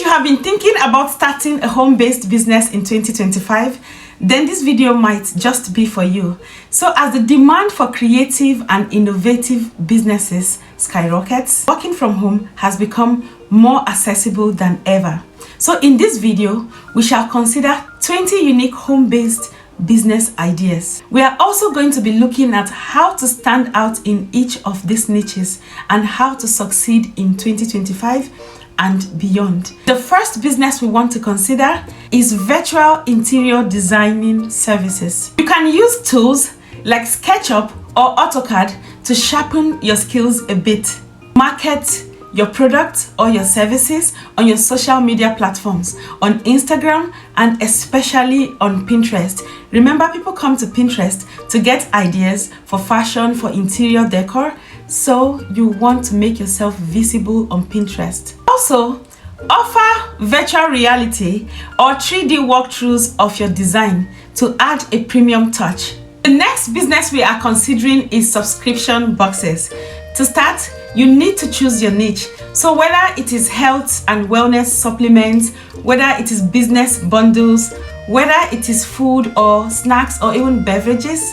you have been thinking about starting a home-based business in 2025, then this video might just be for you. So as the demand for creative and innovative businesses skyrockets, working from home has become more accessible than ever. So in this video, we shall consider 20 unique home-based business ideas. We are also going to be looking at how to stand out in each of these niches and how to succeed in 2025 and beyond. The first business we want to consider is virtual interior designing services. You can use tools like SketchUp or AutoCAD to sharpen your skills a bit. Market your products or your services on your social media platforms, on Instagram and especially on Pinterest. Remember, people come to Pinterest to get ideas for fashion, for interior decor, so you want to make yourself visible on Pinterest. Also, offer virtual reality or 3D walkthroughs of your design to add a premium touch. The next business we are considering is subscription boxes. To start, you need to choose your niche. So whether it is health and wellness supplements, whether it is business bundles, whether it is food or snacks or even beverages,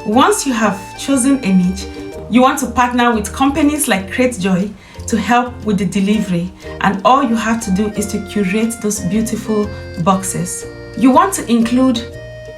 once you have chosen a niche, you want to partner with companies like CreateJoy to help with the delivery, and all you have to do is to curate those beautiful boxes. You want to include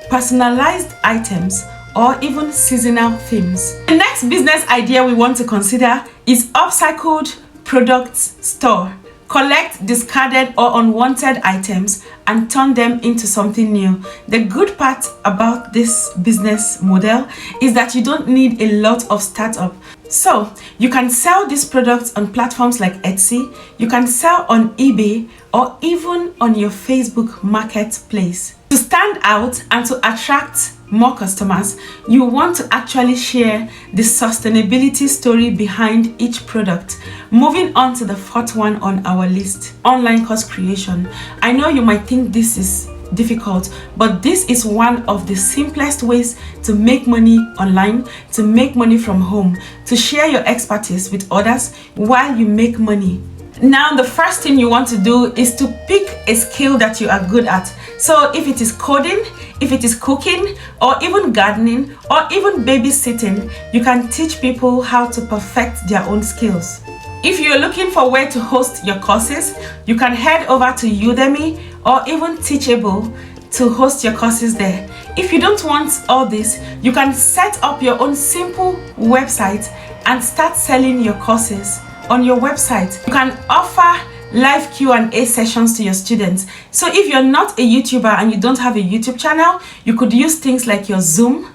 personalized items or even seasonal themes. The next business idea we want to consider is Upcycled Products Store. Collect discarded or unwanted items and turn them into something new. The good part about this business model is that you don't need a lot of startup. So you can sell these products on platforms like Etsy, you can sell on eBay or even on your Facebook marketplace. To stand out and to attract more customers, you want to actually share the sustainability story behind each product. Moving on to the fourth one on our list, online course creation. I know you might think this is difficult, but this is one of the simplest ways to make money online, to make money from home, to share your expertise with others while you make money. Now, the first thing you want to do is to pick a skill that you are good at. So if it is coding, if it is cooking, or even gardening, or even babysitting, you can teach people how to perfect their own skills. If you're looking for where to host your courses, you can head over to Udemy or even Teachable to host your courses there. If you don't want all this, you can set up your own simple website and start selling your courses on your website. You can offer live Q&A sessions to your students. So if you're not a YouTuber and you don't have a YouTube channel, you could use things like your Zoom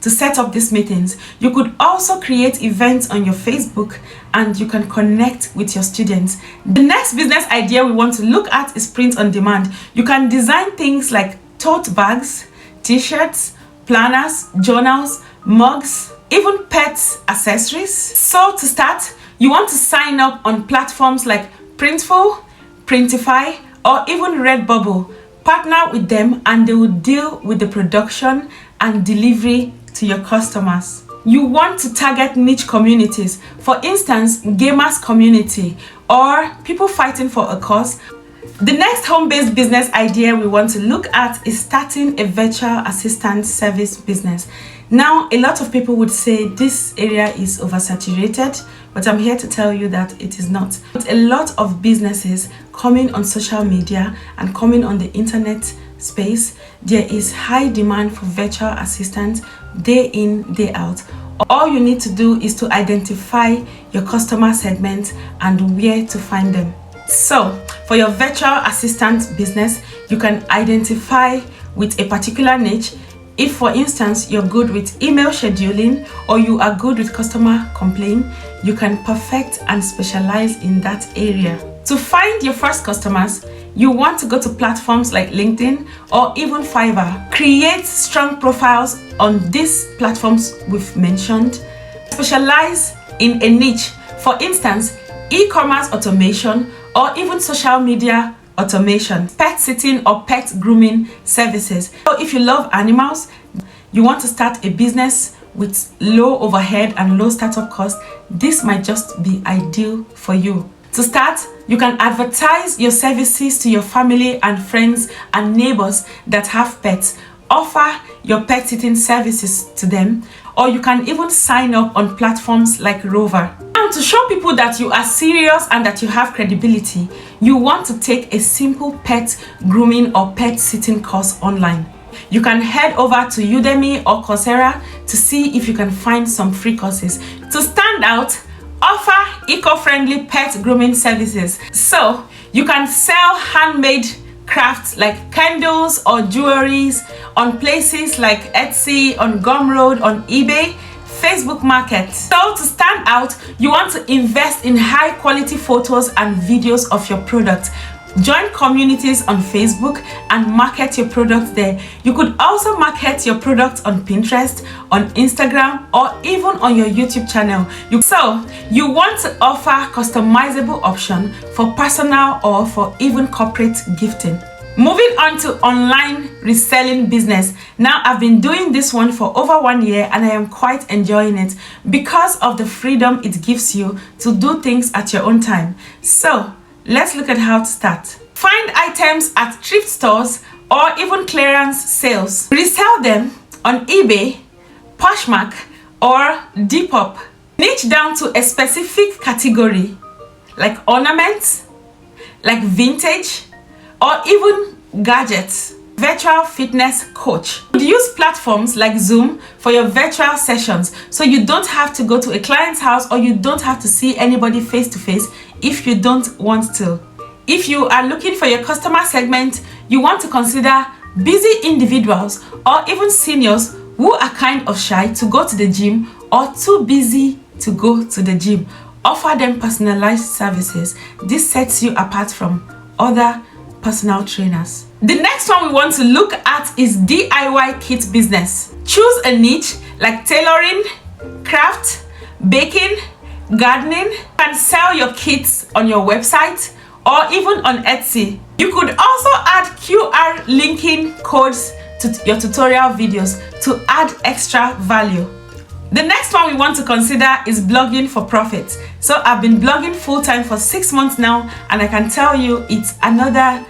to set up these meetings. You could also create events on your Facebook and you can connect with your students. The next business idea we want to look at is print on demand. You can design things like tote bags, t-shirts, planners, journals, mugs, even pets accessories. So to start, you want to sign up on platforms like Printful, Printify, or even Redbubble. Partner with them and they will deal with the production and delivery to your customers. You want to target niche communities, for instance, gamers community or people fighting for a cause. The next home-based business idea we want to look at is starting a virtual assistant service business. Now, a lot of people would say this area is oversaturated, but I'm here to tell you that it is not. With a lot of businesses coming on social media and coming on the internet space, there is high demand for virtual assistants day in, day out. All you need to do is to identify your customer segment and where to find them. So for your virtual assistant business, you can identify with a particular niche. If, for instance, you're good with email scheduling or you are good with customer complaint, you can perfect and specialize in that area. To find your first customers, you want to go to platforms like LinkedIn or even Fiverr. Create strong profiles on these platforms we've mentioned. Specialize in a niche, for instance, e-commerce automation or even social media automation, pet sitting or pet grooming services. So if you love animals, you want to start a business with low overhead and low startup cost, this might just be ideal for you. To start, you can advertise your services to your family and friends and neighbors that have pets. Offer your pet sitting services to them, or you can even sign up on platforms like Rover. Now, to show people that you are serious and that you have credibility, you want to take a simple pet grooming or pet sitting course online. You can head over to Udemy or Coursera to see if you can find some free courses. To stand out, offer eco-friendly pet grooming services. So you can sell handmade crafts like candles or jewelries on places like Etsy, on Gumroad, on eBay, Facebook Market. So to stand out, you want to invest in high quality photos and videos of your product. Join communities on Facebook and market your product there. You could also market your product on Pinterest, on Instagram, or even on your YouTube channel. So you want to offer customizable option for personal or for even corporate gifting. Moving on to online reselling business. Now, I've been doing this one for over 1 year and I am quite enjoying it because of the freedom it gives you to do things at your own time. So let's look at how to start. Find items at thrift stores or even clearance sales. Resell them on eBay, Poshmark, or Depop. Niche down to a specific category like ornaments, like vintage, or even gadgets. Virtual fitness coach. Use platforms like Zoom for your virtual sessions, so you don't have to go to a client's house or you don't have to see anybody face to face if you don't want to. If you are looking for your customer segment, you want to consider busy individuals or even seniors who are kind of shy to go to the gym or too busy to go to the gym. Offer them personalized services. This sets you apart from other personal trainers. The next one we want to look at is DIY kit business. Choose a niche like tailoring, craft, baking, gardening. You can sell your kits on your website or even on Etsy. You could also add QR linking codes to your tutorial videos to add extra value. The next one we want to consider is blogging for profit. So I've been blogging full-time for 6 months now, and I can tell you it's another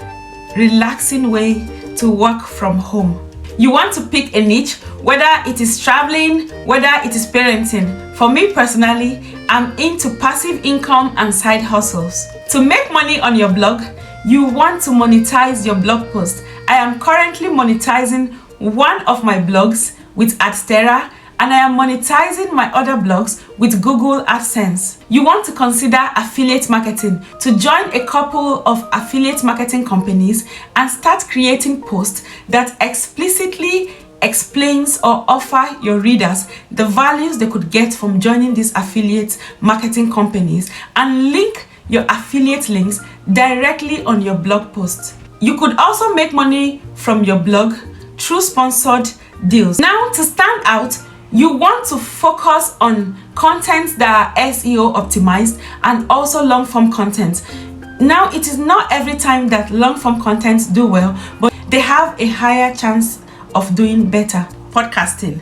relaxing way to work from home. You want to pick a niche, whether it is traveling, whether it is parenting. For me personally, I'm into passive income and side hustles. To make money on your blog, you want to monetize your blog post. I am currently monetizing one of my blogs with Adstera, and I am monetizing my other blogs with Google AdSense. You want to consider affiliate marketing. To join a couple of affiliate marketing companies and start creating posts that explicitly explains or offer your readers the values they could get from joining these affiliate marketing companies, and link your affiliate links directly on your blog post. You could also make money from your blog through sponsored deals. Now, to stand out, you want to focus on content that are SEO optimized and also long form content. Now, it is not every time that long form content do well, but they have a higher chance of doing better. Podcasting.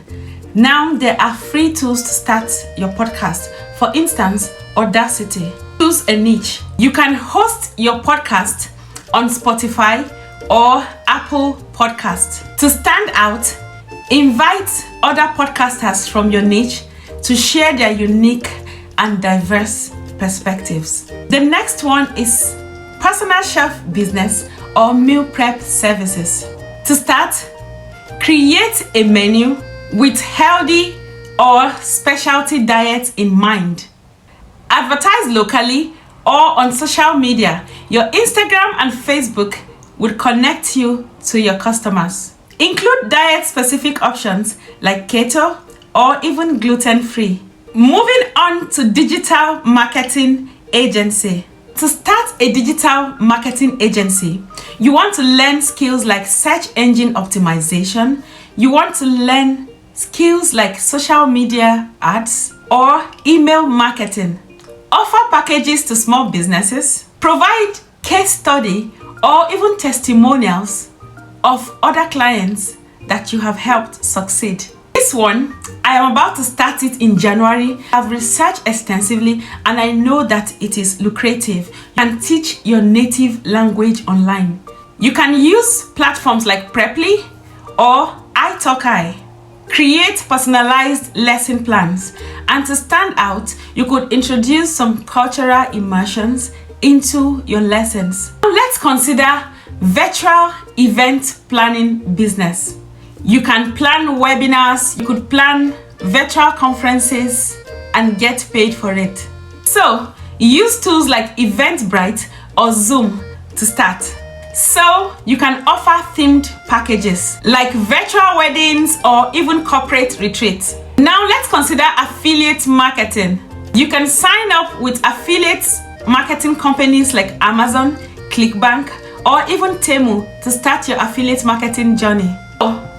Now, there are free tools to start your podcast. For instance, Audacity. Choose a niche. You can host your podcast on Spotify or Apple Podcast. To stand out, invite other podcasters from your niche to share their unique and diverse perspectives. The next one is personal chef business or meal prep services. To start, create a menu with healthy or specialty diets in mind. Advertise locally or on social media. Your Instagram and Facebook will connect you to your customers. Include diet-specific options like keto or even gluten-free. Moving on to digital marketing agency. To start a digital marketing agency, you want to learn skills like search engine optimization. You want to learn skills like social media ads or email marketing. Offer packages to small businesses. Provide case study or even testimonials of other clients that you have helped succeed. This This one, I am about to start it in January. I've researched extensively and I know that it is lucrative. You can teach your native language online. You can use platforms like Preply or italki. Create personalized lesson plans, and to stand out, you could introduce some cultural immersions into your lessons. Now let's consider virtual event planning business. You can plan webinars, you could plan virtual conferences and get paid for it. So use tools like Eventbrite or Zoom to start. So you can offer themed packages like virtual weddings or even corporate retreats. Now let's consider affiliate marketing. You can sign up with affiliate marketing companies like Amazon, ClickBank, or even Temu to start your affiliate marketing journey.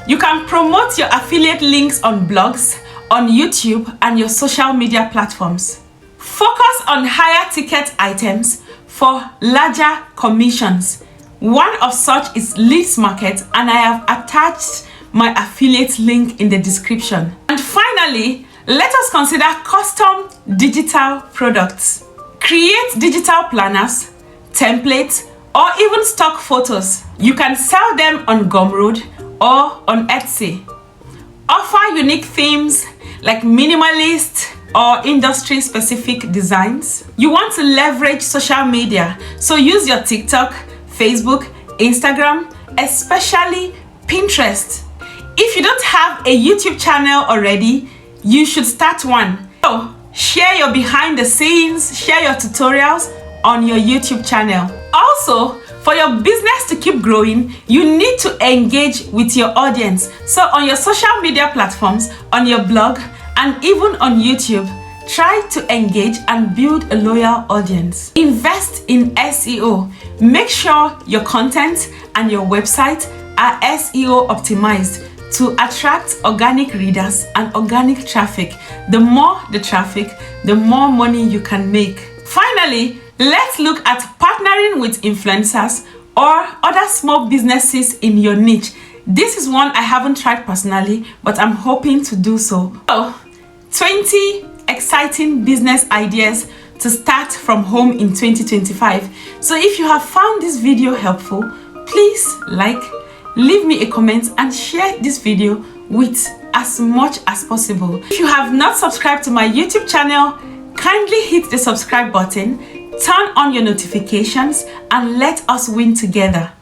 You can promote your affiliate links on blogs, on YouTube, and your social media platforms. Focus on higher ticket items for larger commissions. One of such is Leads Market, and I have attached my affiliate link in the description. And finally, let us consider custom digital products. Create digital planners, templates, or even stock photos. You can sell them on Gumroad or on Etsy. Offer unique themes like minimalist or industry-specific designs. You want to leverage social media, so use your TikTok, Facebook, Instagram, especially Pinterest. If you don't have a YouTube channel already, you should start one. So share your behind the scenes, share your tutorials on your YouTube channel. Also, for your business to keep growing, you need to engage with your audience. So on your social media platforms, on your blog, and even on YouTube, try to engage and build a loyal audience. Invest in SEO. Make sure your content and your website are SEO optimized to attract organic readers and organic traffic. The more the traffic, the more money you can make. Finally, let's look at partnering with influencers or other small businesses in your niche. This is one I haven't tried personally, but I'm hoping to do so. So, 20 exciting business ideas to start from home in 2025. So if you have found this video helpful, please like, leave me a comment, and share this video with as much as possible. If you have not subscribed to my YouTube channel, kindly hit the subscribe button, turn on your notifications, and let us win together.